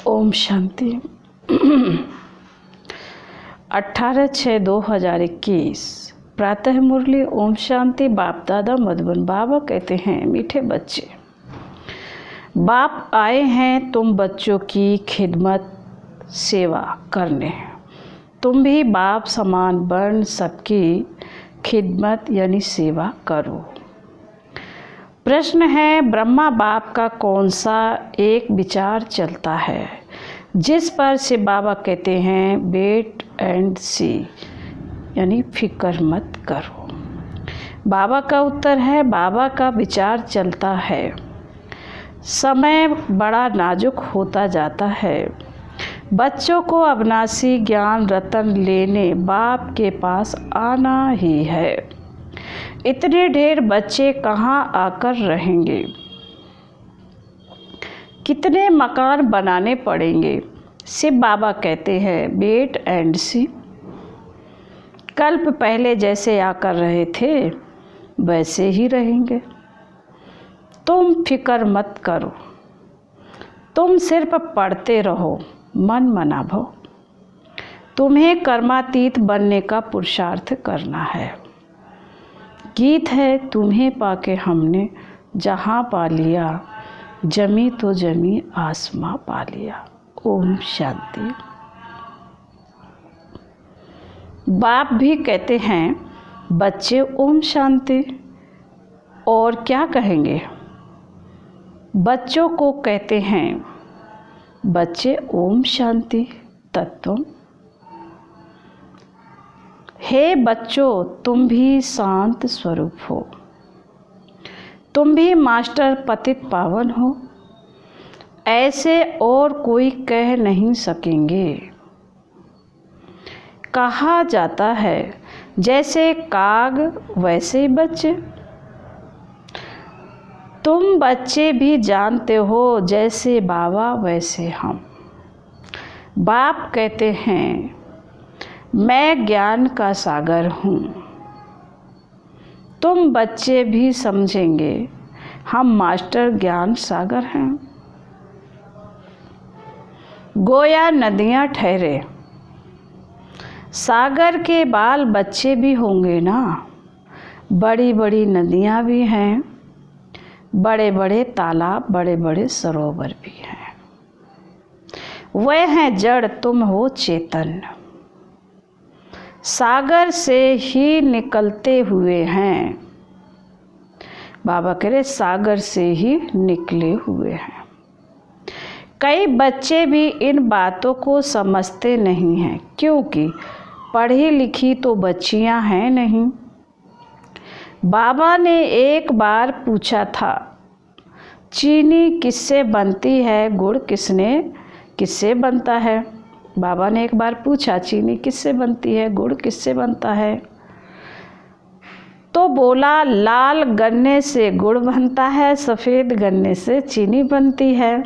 ओम शांति। 18/6/2021 प्रातः मुरली। ओम शांति। बाप दादा मधुबन बाबा कहते हैं, मीठे बच्चे, बाप आए हैं तुम बच्चों की खिदमत सेवा करने। तुम भी बाप समान बन सबकी खिदमत यानी सेवा करो। प्रश्न है, ब्रह्मा बाप का कौन सा एक विचार चलता है जिस पर से बाबा कहते हैं वेट एंड सी यानी फिक्र मत करो। बाबा का उत्तर है, बाबा का विचार चलता है समय बड़ा नाजुक होता जाता है। बच्चों को अविनाशी ज्ञान रतन लेने बाप के पास आना ही है। इतने ढेर बच्चे कहाँ आकर रहेंगे, कितने मकान बनाने पड़ेंगे। शिव बाबा कहते हैं वेट एंड सी। कल्प पहले जैसे आकर रहे थे वैसे ही रहेंगे। तुम फिक्र मत करो, तुम सिर्फ पढ़ते रहो, मन मनाभो। तुम्हें कर्मातीत बनने का पुरुषार्थ करना है। गीत है, तुम्हें पाके हमने जहाँ पा लिया, जमी तो जमी आसमां पा लिया। ओम शांति। बाप भी कहते हैं बच्चे ओम शांति। और क्या कहेंगे? बच्चों को कहते हैं बच्चे ओम शांति तत्व। हे बच्चों, तुम भी शांत स्वरूप हो, तुम भी मास्टर पतित पावन हो। ऐसे और कोई कह नहीं सकेंगे। कहा जाता है जैसे काग वैसे बच्चे। तुम बच्चे भी जानते हो जैसे बाबा वैसे हम। बाप कहते हैं मैं ज्ञान का सागर हूँ। तुम बच्चे भी समझेंगे हम मास्टर ज्ञान सागर हैं। गोया नदियाँ ठहरे, सागर के बाल बच्चे भी होंगे ना। बड़ी बड़ी नदियाँ भी हैं, बड़े बड़े तालाब, बड़े बड़े सरोवर भी हैं। वह हैं जड़, तुम हो चेतन। सागर से ही निकलते हुए हैं। बाबा कह रहे सागर से ही निकले हुए हैं। कई बच्चे भी इन बातों को समझते नहीं हैं क्योंकि पढ़ी लिखी तो बच्चियां हैं नहीं। बाबा ने एक बार पूछा था चीनी किससे बनती है, गुड़ किससे बनता है। बाबा ने एक बार पूछा चीनी किससे बनती है, गुड़ किससे बनता है। तो बोला लाल गन्ने से गुड़ बनता है, सफ़ेद गन्ने से चीनी बनती है।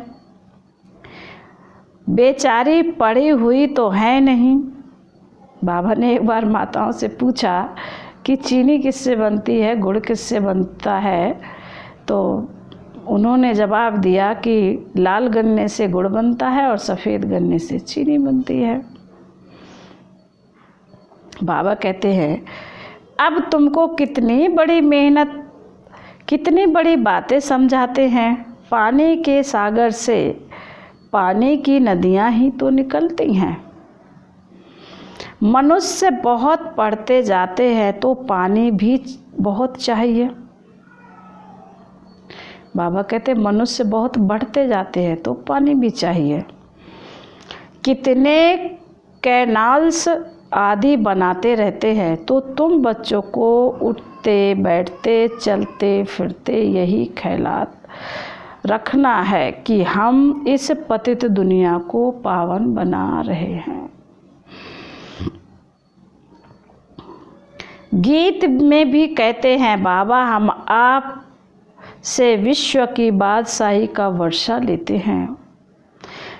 बेचारी पढ़ी हुई तो है नहीं। बाबा ने एक बार माताओं से पूछा कि चीनी किससे बनती है, गुड़ किससे बनता है। तो उन्होंने जवाब दिया कि लाल गन्ने से गुड़ बनता है और सफ़ेद गन्ने से चीनी बनती है। बाबा कहते हैं अब तुमको कितनी बड़ी मेहनत, कितनी बड़ी बातें समझाते हैं। पानी के सागर से पानी की नदियाँ ही तो निकलती हैं। मनुष्य बहुत पढ़ते जाते हैं तो पानी भी बहुत चाहिए। बाबा कहते मनुष्य बहुत बढ़ते जाते हैं तो पानी भी चाहिए। कितने कैनाल्स आदि बनाते रहते हैं तो तुम बच्चों को उठते बैठते चलते फिरते यही ख्यालात रखना है कि हम इस पतित दुनिया को पावन बना रहे हैं। गीत में भी कहते हैं बाबा हम आप से विश्व की बादशाही का वर्षा लेते हैं,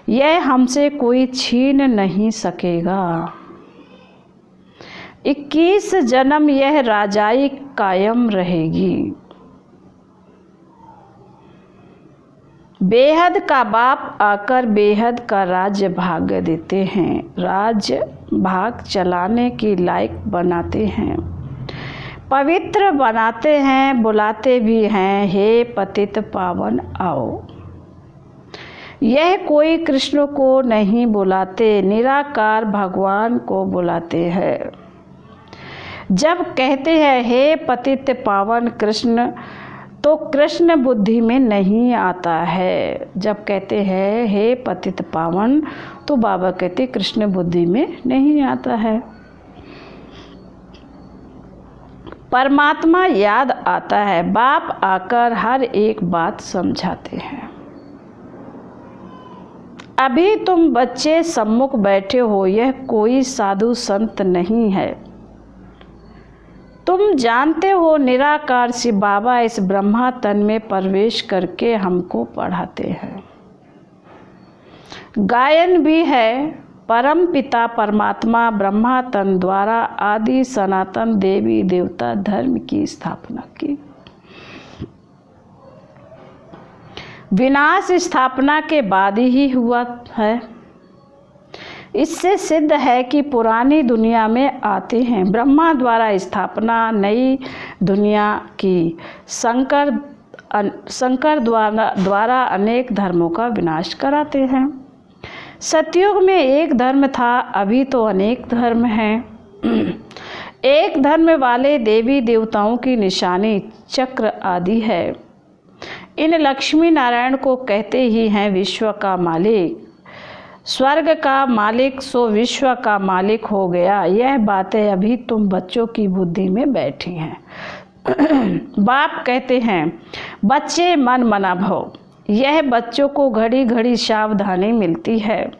यह हमसे कोई छीन नहीं सकेगा। 21 जन्म यह राजाई कायम रहेगी। बेहद का बाप आकर बेहद का राज्य भाग्य देते हैं, राज्य भाग चलाने की लायक बनाते हैं, पवित्र बनाते हैं, बुलाते भी हैं, हे पतित पावन आओ। यह कोई कृष्ण को नहीं बुलाते, निराकार भगवान को बुलाते हैं। जब कहते हैं हे पतित पावन कृष्ण, तो कृष्ण बुद्धि में नहीं आता है। जब कहते हैं हे पतित पावन, तो बाबा कहते कृष्ण बुद्धि में नहीं आता है। परमात्मा याद आता है, बाप आकर हर एक बात समझाते हैं। अभी तुम बच्चे सम्मुख बैठे हो, यह कोई साधु संत नहीं है। तुम जानते हो निराकार से बाबा इस ब्रह्मा तन में प्रवेश करके हमको पढ़ाते हैं। गायन भी है, परम पिता परमात्मा ब्रह्मा तन द्वारा आदि सनातन देवी देवता धर्म की स्थापना की। विनाश स्थापना के बाद ही हुआ है। इससे सिद्ध है कि पुरानी दुनिया में आते हैं, ब्रह्मा द्वारा स्थापना नई दुनिया की, शंकर द्वारा अनेक धर्मों का विनाश कराते हैं। सतयुग में एक धर्म था, अभी तो अनेक धर्म हैं। एक धर्म वाले देवी देवताओं की निशानी चक्र आदि है। इन लक्ष्मी नारायण को कहते ही हैं विश्व का मालिक। स्वर्ग का मालिक सो विश्व का मालिक हो गया। यह बातें अभी तुम बच्चों की बुद्धि में बैठी हैं। बाप कहते हैं बच्चे मन मना भव। यह बच्चों को घड़ी घड़ी सावधानी मिलती है।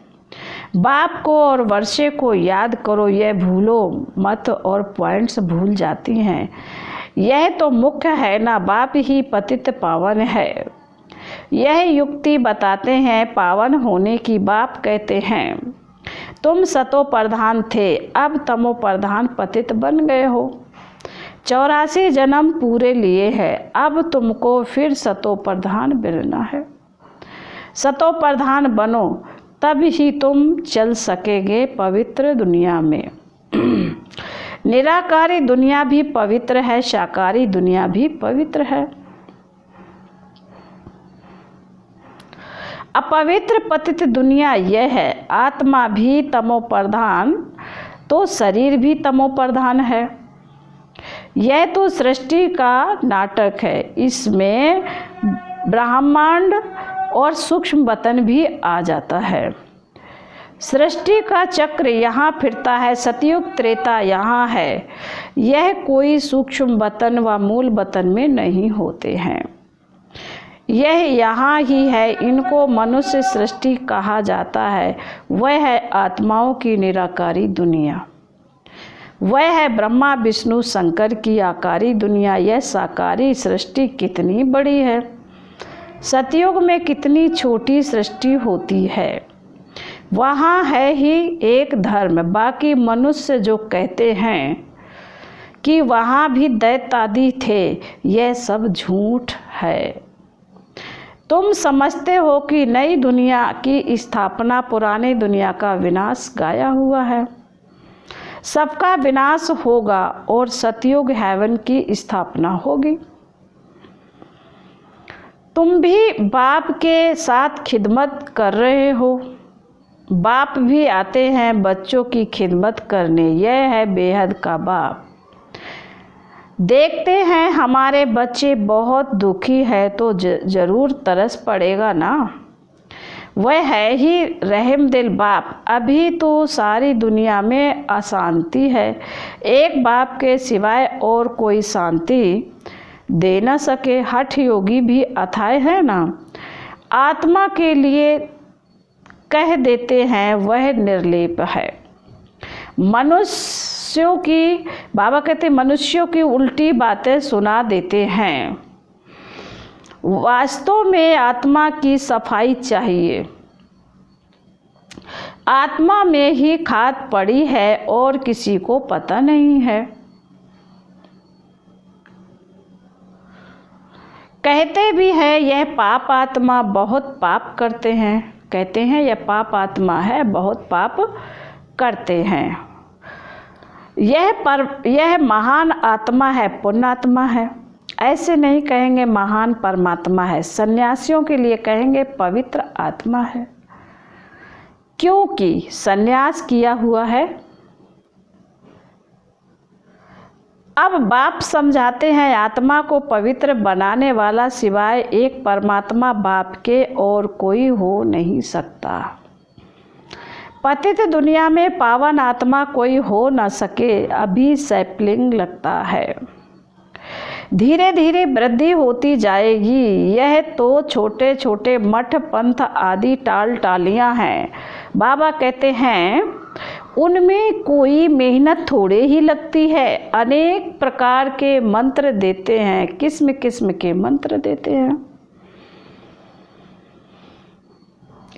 बाप को और वर्षे को याद करो, यह भूलो मत और पॉइंट्स भूल जाती हैं। यह तो मुख्य है ना, बाप ही पतित पावन है। यह युक्ति बताते हैं पावन होने की। बाप कहते हैं तुम सतो प्रधान थे, अब तमो प्रधान पतित बन गए हो। 84 जन्म पूरे लिए हैं, अब तुमको फिर सतो प्रधान बनना है। सतो प्रधान बनो, तब ही तुम चल सकेंगे पवित्र दुनिया में। निराकारी दुनिया भी पवित्र है, साकारी दुनिया भी पवित्र है। अपवित्र पतित दुनिया यह है। आत्मा भी तमो प्रधान तो शरीर भी तमो प्रधान है। यह तो सृष्टि का नाटक है। इसमें ब्रह्मांड और सूक्ष्म वतन भी आ जाता है। सृष्टि का चक्र यहाँ फिरता है, सतयुग त्रेता यहाँ है। यह कोई सूक्ष्म वतन व मूल वतन में नहीं होते हैं। यह यहाँ ही है। इनको मनुष्य सृष्टि कहा जाता है। वह है आत्माओं की निराकारी दुनिया। वह है ब्रह्मा विष्णु शंकर की आकारी दुनिया। यह साकारी सृष्टि कितनी बड़ी है। सतयुग में कितनी छोटी सृष्टि होती है। वहाँ है ही एक धर्म। बाकी मनुष्य जो कहते हैं कि वहाँ भी दैत्य आदि थे, यह सब झूठ है। तुम समझते हो कि नई दुनिया की स्थापना पुरानी दुनिया का विनाश गाया हुआ है। सबका विनाश होगा और सतयुग हेवन की स्थापना होगी। तुम भी बाप के साथ खिदमत कर रहे हो। बाप भी आते हैं बच्चों की खिदमत करने। यह है बेहद का बाप। देखते हैं हमारे बच्चे बहुत दुखी है तो जरूर तरस पड़ेगा ना। वह है ही रहम दिल बाप। अभी तो सारी दुनिया में अशांति है। एक बाप के सिवाय और कोई शांति दे न सके। हठ योगी भी अथाय है ना। आत्मा के लिए कह देते हैं वह निर्लेप है। मनुष्यों की, बाबा कहते मनुष्यों की उल्टी बातें सुना देते हैं। वास्तव में आत्मा की सफाई चाहिए। आत्मा में ही खाद पड़ी है और किसी को पता नहीं है। कहते भी हैं यह पाप आत्मा बहुत पाप करते हैं, कहते हैं यह पाप आत्मा है, बहुत पाप करते हैं। यह महान आत्मा है, पुण्यात्मा है। ऐसे नहीं कहेंगे महान परमात्मा है, सन्यासियों के लिए कहेंगे पवित्र आत्मा है, क्योंकि सन्यास किया हुआ है। अब बाप समझाते हैं आत्मा को पवित्र बनाने वाला सिवाय एक परमात्मा बाप के और कोई हो नहीं सकता। पतित दुनिया में पावन आत्मा कोई हो न सके, अभी सैपलिंग लगता है। धीरे धीरे वृद्धि होती जाएगी। यह तो छोटे छोटे मठ पंथ आदि टाल टालियाँ हैं। बाबा कहते हैं उनमें कोई मेहनत थोड़े ही लगती है। अनेक प्रकार के मंत्र देते हैं, किस्म किस्म के मंत्र देते हैं।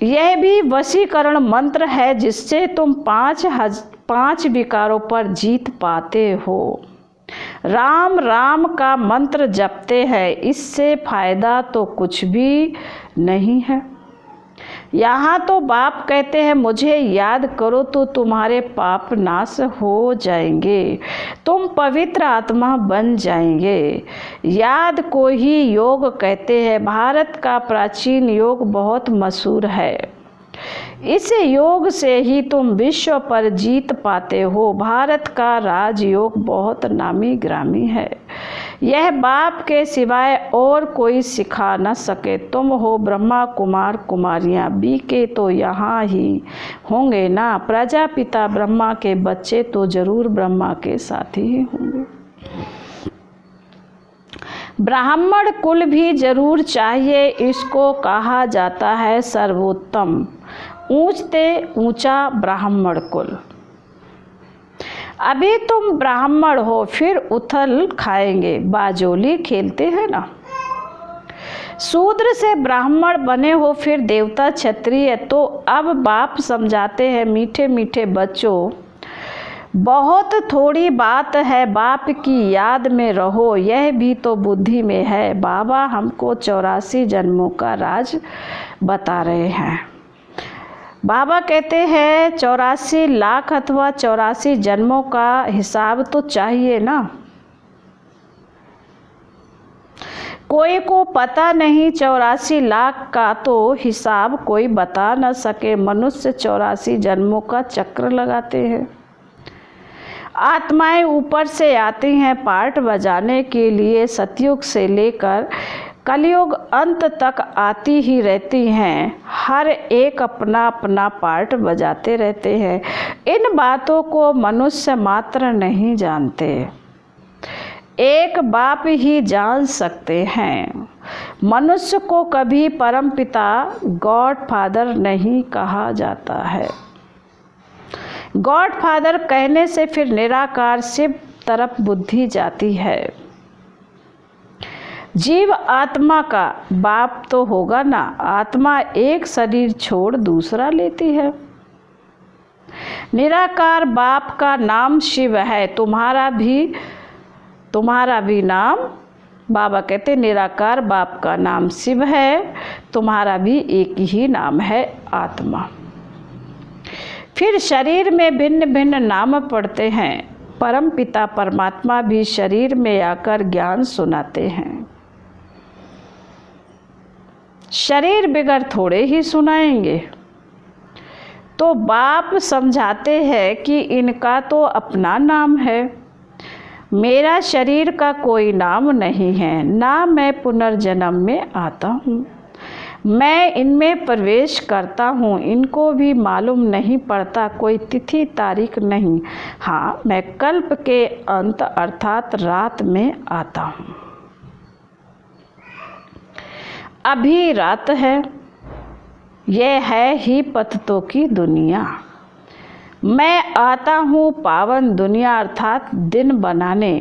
यह भी वशीकरण मंत्र है जिससे तुम 5 विकारों पर जीत पाते हो। राम राम का मंत्र जपते हैं, इससे फायदा तो कुछ भी नहीं है। यहाँ तो बाप कहते हैं मुझे याद करो तो तुम्हारे पाप नाश हो जाएंगे, तुम पवित्र आत्मा बन जाएंगे। याद को ही योग कहते हैं। भारत का प्राचीन योग बहुत मशहूर है। इस योग से ही तुम विश्व पर जीत पाते हो। भारत का राजयोग बहुत नामी ग्रामी है। यह बाप के सिवाय और कोई सिखा न सके। तुम हो ब्रह्मा कुमार कुमारियाँ, बी के तो यहाँ ही होंगे ना। प्रजापिता ब्रह्मा के बच्चे तो जरूर ब्रह्मा के साथी ही होंगे। ब्राह्मण कुल भी जरूर चाहिए, इसको कहा जाता है सर्वोत्तम। ऊंचते ऊंचा ब्राह्मण कुल। अभी तुम ब्राह्मण हो, फिर उथल खाएंगे, बाजोली खेलते हैं ना। शूद्र से ब्राह्मण बने हो, फिर देवता क्षत्रिय। तो अब बाप समझाते हैं मीठे मीठे बच्चों, बहुत थोड़ी बात है, बाप की याद में रहो, यह भी तो बुद्धि में है। बाबा हमको 84 जन्मों का राज बता रहे हैं। बाबा कहते हैं 84 लाख अथवा 84 जन्मों का हिसाब तो चाहिए ना। कोई को पता नहीं 84 लाख का तो हिसाब कोई बता न सके। मनुष्य 84 जन्मों का चक्र लगाते हैं। आत्माएं ऊपर से आती हैं पार्ट बजाने के लिए। सतयुग से लेकर कलयुग अंत तक आती ही रहती हैं। हर एक अपना अपना पार्ट बजाते रहते हैं। इन बातों को मनुष्य मात्र नहीं जानते, एक बाप ही जान सकते हैं। मनुष्य को कभी परमपिता गॉड फादर नहीं कहा जाता है। गॉड फादर कहने से फिर निराकार शिव तरफ बुद्धि जाती है। जीव आत्मा का बाप तो होगा ना। आत्मा एक शरीर छोड़ दूसरा लेती है। निराकार बाप का नाम शिव है। तुम्हारा भी नाम, बाबा कहते निराकार बाप का नाम शिव है, तुम्हारा भी एक ही नाम है आत्मा। फिर शरीर में भिन्न भिन्न नाम पड़ते हैं। परम पिता परमात्मा भी शरीर में आकर ज्ञान सुनाते हैं। शरीर बिगर थोड़े ही सुनाएंगे। तो बाप समझाते हैं कि इनका तो अपना नाम है, मेरा शरीर का कोई नाम नहीं है, ना मैं पुनर्जन्म में आता हूँ। मैं इनमें प्रवेश करता हूँ, इनको भी मालूम नहीं पड़ता, कोई तिथि तारीख नहीं। हाँ, मैं कल्प के अंत अर्थात रात में आता हूँ। अभी रात है, यह है ही पतितों की दुनिया। मैं आता हूँ पावन दुनिया अर्थात दिन बनाने।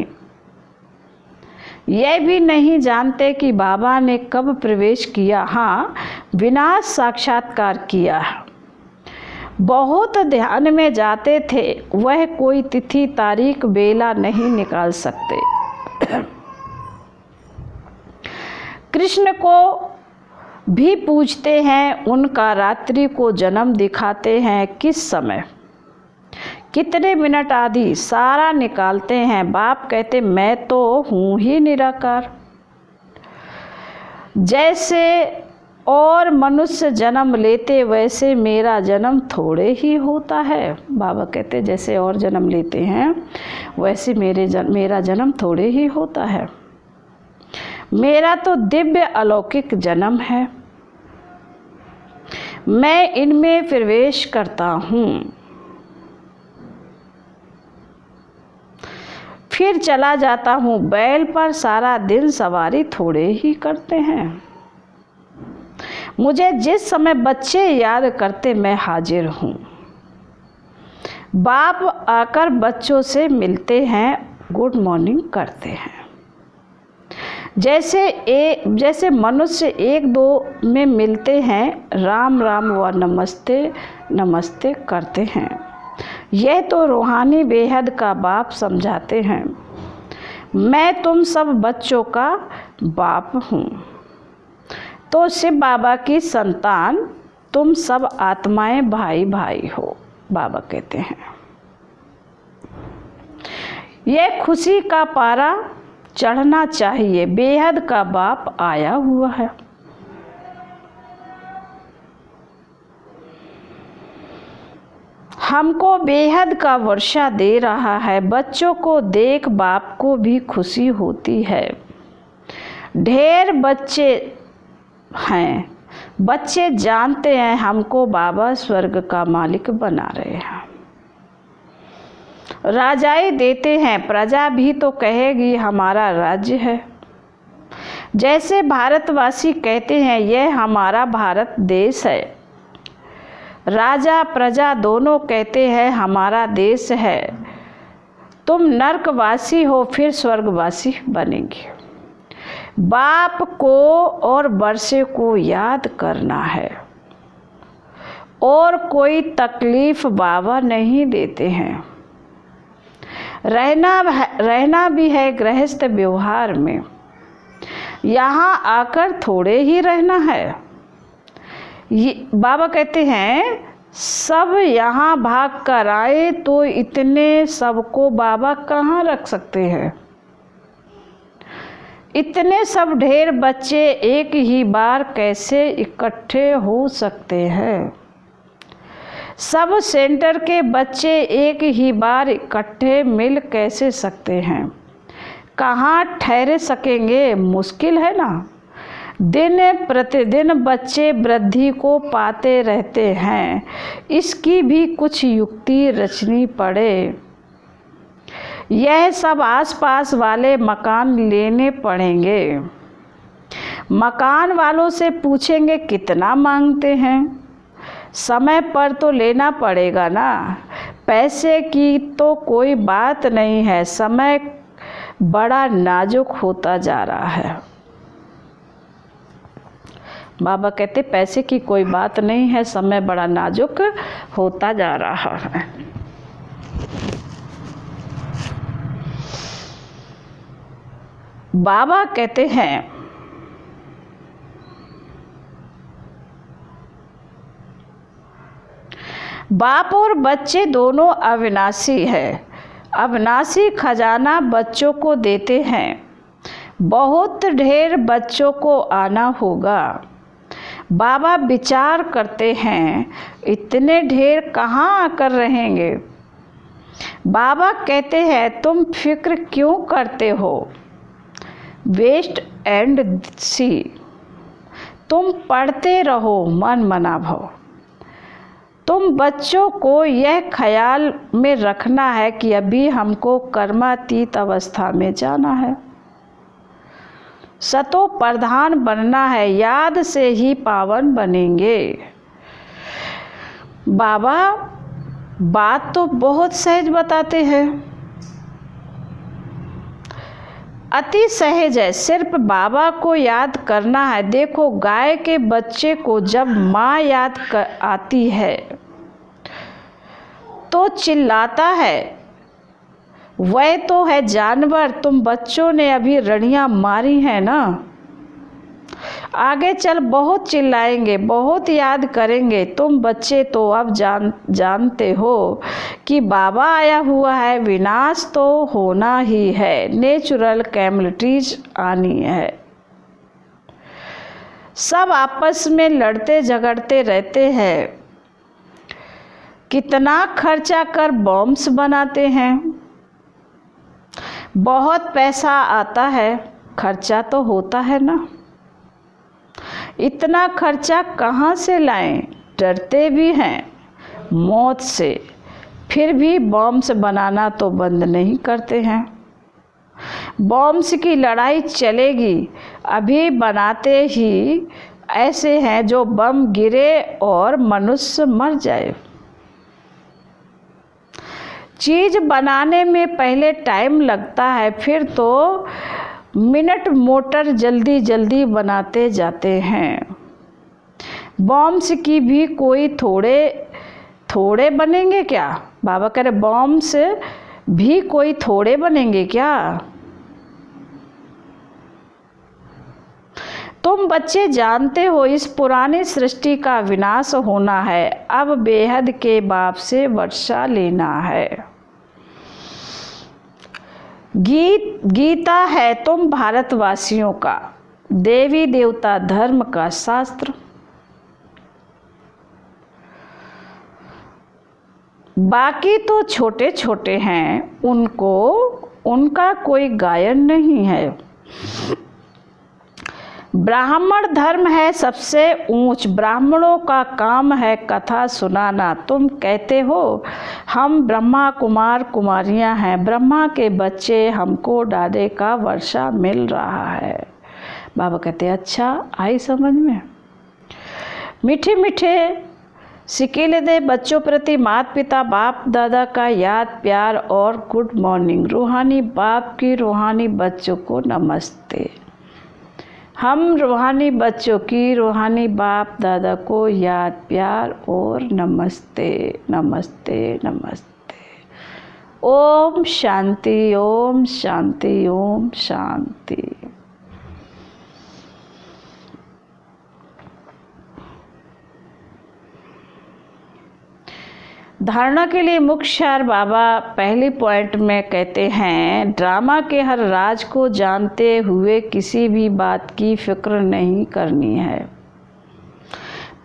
यह भी नहीं जानते कि बाबा ने कब प्रवेश किया। हाँ, विनाश साक्षात्कार किया। बहुत ध्यान में जाते थे, वह कोई तिथि तारीख बेला नहीं निकाल सकते। कृष्ण को भी पूछते हैं, उनका रात्रि को जन्म दिखाते हैं किस समय, कितने मिनट आदि सारा निकालते हैं। बाप कहते मैं तो हूँ ही निराकार। जैसे और मनुष्य जन्म लेते वैसे मेरा जन्म थोड़े ही होता है। बाबा कहते जैसे और जन्म लेते हैं वैसे मेरा जन्म थोड़े ही होता है। मेरा तो दिव्य अलौकिक जन्म है। मैं इनमें प्रवेश करता हूँ, फिर चला जाता हूँ। बैल पर सारा दिन सवारी थोड़े ही करते हैं। मुझे जिस समय बच्चे याद करते मैं हाजिर हूँ। बाप आकर बच्चों से मिलते हैं, गुड मॉर्निंग करते हैं। जैसे मनुष्य एक दो में मिलते हैं, राम राम व नमस्ते नमस्ते करते हैं। यह तो रूहानी बेहद का बाप समझाते हैं। मैं तुम सब बच्चों का बाप हूँ। तो शिव बाबा की संतान तुम सब आत्माएं भाई भाई हो, बाबा कहते हैं। यह खुशी का पारा चढ़ना चाहिए, बेहद का बाप आया हुआ है। हमको बेहद का वर्षा दे रहा है। बच्चों को देख बाप को भी खुशी होती है। ढेर बच्चे हैं, बच्चे जानते हैं हमको बाबा स्वर्ग का मालिक बना रहे हैं। राजाई देते हैं, प्रजा भी तो कहेगी हमारा राज्य है। जैसे भारतवासी कहते हैं यह हमारा भारत देश है। राजा प्रजा दोनों कहते हैं हमारा देश है। तुम नरकवासी हो फिर स्वर्गवासी बनेंगे। बाप को और वर्षे को याद करना है और कोई तकलीफ बाबा नहीं देते हैं। रहना भी है गृहस्थ व्यवहार में। यहाँ आकर थोड़े ही रहना है। बाबा कहते हैं सब यहाँ भाग कर आए तो इतने सबको बाबा कहाँ रख सकते हैं। इतने सब ढेर बच्चे एक ही बार कैसे इकट्ठे हो सकते हैं। सब सेंटर के बच्चे एक ही बार इकट्ठे मिल कैसे सकते हैं। कहाँ ठहरे सकेंगे, मुश्किल है ना। दिन प्रतिदिन बच्चे वृद्धि को पाते रहते हैं। इसकी भी कुछ युक्ति रचनी पड़े। यह सब आसपास वाले मकान लेने पड़ेंगे। मकान वालों से पूछेंगे कितना मांगते हैं। समय पर तो लेना पड़ेगा ना। पैसे की तो कोई बात नहीं है। समय बड़ा नाजुक होता जा रहा है। बाबा कहते पैसे की कोई बात नहीं है, समय बड़ा नाजुक होता जा रहा है। बाबा कहते हैं बाप और बच्चे दोनों अविनाशी है। अविनाशी खजाना बच्चों को देते हैं। बहुत ढेर बच्चों को आना होगा। बाबा विचार करते हैं इतने ढेर कहाँ आकर रहेंगे। बाबा कहते हैं तुम फिक्र क्यों करते हो। वेस्ट एंड सी, तुम पढ़ते रहो मन मना भव। तुम बच्चों को यह ख्याल में रखना है कि अभी हमको कर्मातीत अवस्था में जाना है। सतो प्रधान बनना है, याद से ही पावन बनेंगे। बाबा बात तो बहुत सहज बताते हैं, अति सहज है। सिर्फ बाबा को याद करना है। देखो गाय के बच्चे को जब माँ याद आती है तो चिल्लाता है। वह तो है जानवर। तुम बच्चों ने अभी रड़ियाँ मारी हैं ना। आगे चल बहुत चिल्लाएंगे, बहुत याद करेंगे। तुम बच्चे तो अब जानते हो कि बाबा आया हुआ है, विनाश तो होना ही है, नेचुरल कैलेमिटीज आनी है। सब आपस में लड़ते झगड़ते रहते हैं, कितना खर्चा कर बॉम्ब्स बनाते हैं। बहुत पैसा आता है, खर्चा तो होता है ना। इतना खर्चा कहाँ से लाएं? डरते भी हैं मौत से, फिर भी बॉम्ब्स बनाना तो बंद नहीं करते हैं। बॉम्ब्स की लड़ाई चलेगी, अभी बनाते ही ऐसे हैं जो बम गिरे और मनुष्य मर जाए। चीज़ बनाने में पहले टाइम लगता है, फिर तो मिनट मोटर जल्दी जल्दी बनाते जाते हैं। बॉम्ब्स की भी कोई थोड़े बनेंगे क्या? बाबा कह रहे बॉम्ब्स भी कोई थोड़े बनेंगे क्या? तुम बच्चे जानते हो इस पुरानी सृष्टि का विनाश होना है, अब बेहद के बाप से वर्षा लेना है। गीता है तुम भारतवासियों का देवी देवता धर्म का शास्त्र। बाकी तो छोटे छोटे हैं, उनका कोई गायन नहीं है। ब्राह्मण धर्म है सबसे ऊंच, ब्राह्मणों का काम है कथा सुनाना। तुम कहते हो हम ब्रह्मा कुमार कुमारियां हैं, ब्रह्मा के बच्चे, हमको डाले का वर्षा मिल रहा है। बाबा कहते अच्छा आई समझ में। मीठे मीठे सिकेले दे बच्चों प्रति माता पिता बाप दादा का याद प्यार और गुड मॉर्निंग। रूहानी बाप की रूहानी बच्चों को नमस्ते। हम रूहानी बच्चों की रूहानी बाप दादा को याद प्यार और नमस्ते नमस्ते नमस्ते। ओम शांति ओम शांति ओम शांति। धारणा के लिए मुख्य सार बाबा पहली पॉइंट में कहते हैं, ड्रामा के हर राज को जानते हुए किसी भी बात की फिक्र नहीं करनी है।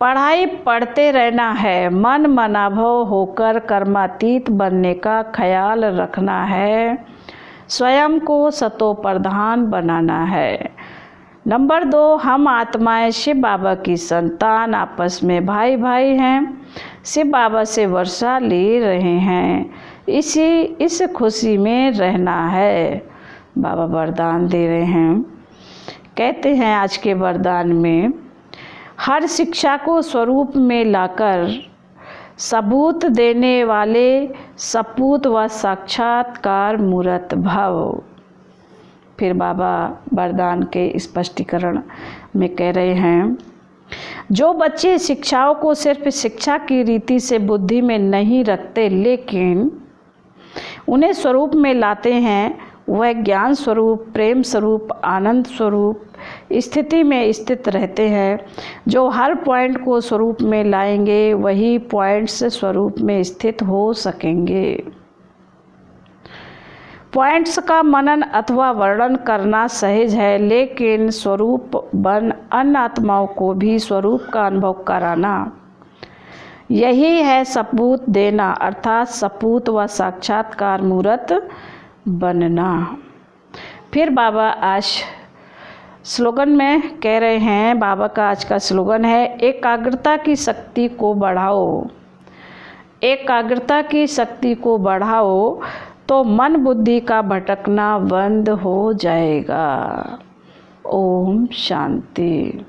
पढ़ाई पढ़ते रहना है, मन मनाभव होकर कर्मातीत बनने का ख्याल रखना है, स्वयं को सतो प्रधान बनाना है। नंबर 2, हम आत्माएं शिव बाबा की संतान, आपस में भाई भाई हैं, शिव बाबा से वर्षा ले रहे हैं, इस खुशी में रहना है। बाबा वरदान दे रहे हैं। कहते हैं आज के वरदान में, हर शिक्षा को स्वरूप में लाकर सबूत देने वाले सपूत व साक्षात्कार मूर्त भव। फिर बाबा वरदान के स्पष्टीकरण में कह रहे हैं, जो बच्चे शिक्षाओं को सिर्फ शिक्षा की रीति से बुद्धि में नहीं रखते लेकिन उन्हें स्वरूप में लाते हैं, वह ज्ञान स्वरूप, प्रेम स्वरूप, आनंद स्वरूप स्थिति में स्थित रहते हैं। जो हर पॉइंट को स्वरूप में लाएंगे वही पॉइंट्स स्वरूप में स्थित हो सकेंगे। पॉइंट्स का मनन अथवा वर्णन करना सहज है, लेकिन स्वरूप बन अन्य आत्माओं को भी स्वरूप का अनुभव कराना, यही है सपूत देना, अर्थात सपूत व साक्षात्कार मूर्त बनना। फिर बाबा आज स्लोगन में कह रहे हैं, बाबा का आज का स्लोगन है, एकाग्रता की शक्ति को बढ़ाओ। एकाग्रता की शक्ति को बढ़ाओ तो मन बुद्धि का भटकना बंद हो जाएगा। ओम शांति।